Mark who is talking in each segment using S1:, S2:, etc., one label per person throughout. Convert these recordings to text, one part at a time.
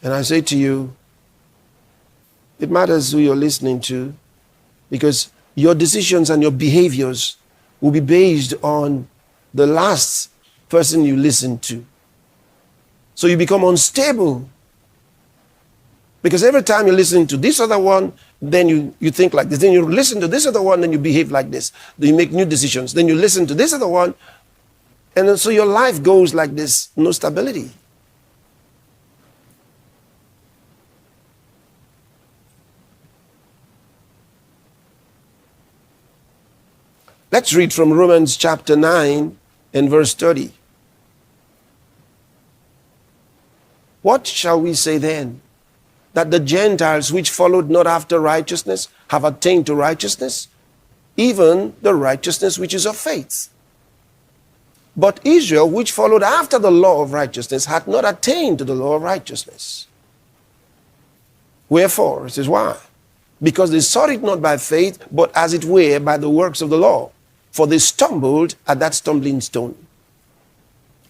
S1: And I say to you, it matters who you're listening to, because your decisions and your behaviors will be based on the last person you listened to. So you become unstable. Because every time you're listening to this other one, then you think like this. Then you listen to this other one, then you behave like this. Then you make new decisions. Then you listen to this other one. And then so your life goes like this, no stability. Let's read from Romans chapter 9 and verse 30. What shall we say then? That the Gentiles which followed not after righteousness have attained to righteousness, even the righteousness which is of faith. But Israel, which followed after the law of righteousness, hath not attained to the law of righteousness. Wherefore, it says, why? Because they sought it not by faith, but as it were by the works of the law. For they stumbled at that stumbling stone.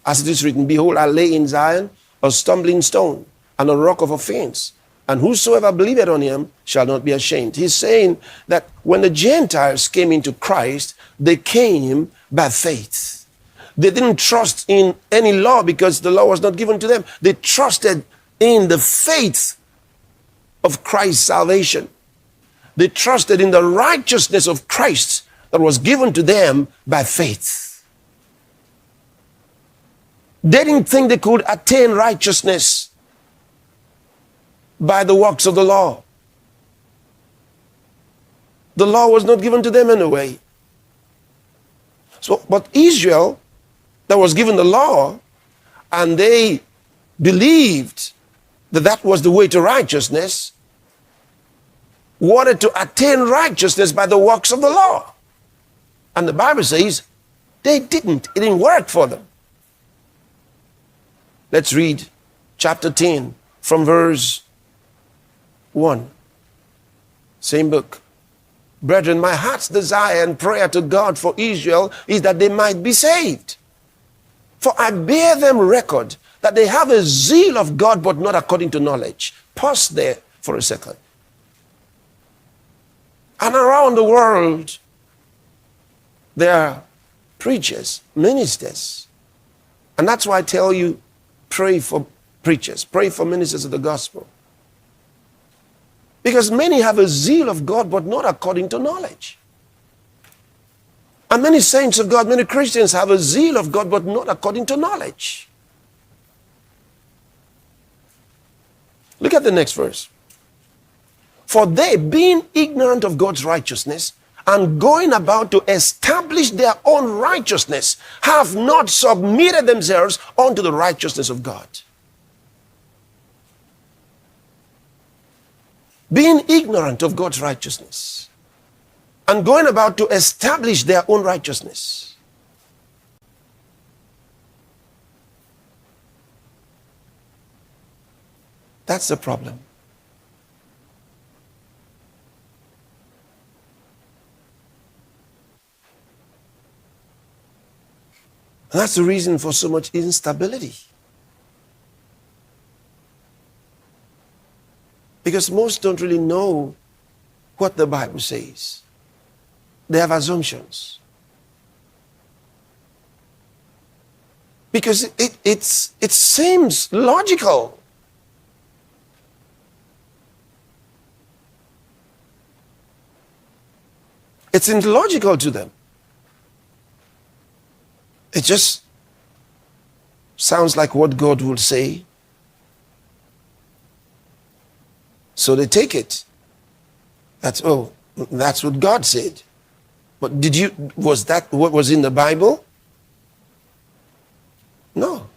S1: As it is written, behold, I lay in Zion a stumbling stone and a rock of offense, and whosoever believeth on him shall not be ashamed. He's saying that when the Gentiles came into Christ, they came by faith. They didn't trust in any law because the law was not given to them. They trusted in the faith of Christ's salvation. They trusted in the righteousness of Christ that was given to them by faith. They didn't think they could attain righteousness by the works of the law. The law was not given to them anyway. So, but Israel, that was given the law, and they believed that that was the way to righteousness, wanted to attain righteousness by the works of the law. And the Bible says they didn't. It didn't work for them. Let's read chapter 10 from verse 1. Same book. Brethren, my heart's desire and prayer to God for Israel is that they might be saved. For I bear them record that they have a zeal of God, but not according to knowledge. Pause there for a second. And around the world, there are preachers, ministers. And that's why I tell you, pray for preachers, pray for ministers of the gospel. Because many have a zeal of God, but not according to knowledge. And many saints of God, many Christians have a zeal of God, but not according to knowledge. Look at the next verse. For they, being ignorant of God's righteousness, and going about to establish their own righteousness, have not submitted themselves unto the righteousness of God. Being ignorant of God's righteousness, and going about to establish their own righteousness. That's the problem. And that's the reason for so much instability. Because most don't really know what the Bible says. They have assumptions. Because it seems logical. It's illogical to them. It just sounds like what God will say. So they take it. That's what God said. But was that what was in the Bible? No.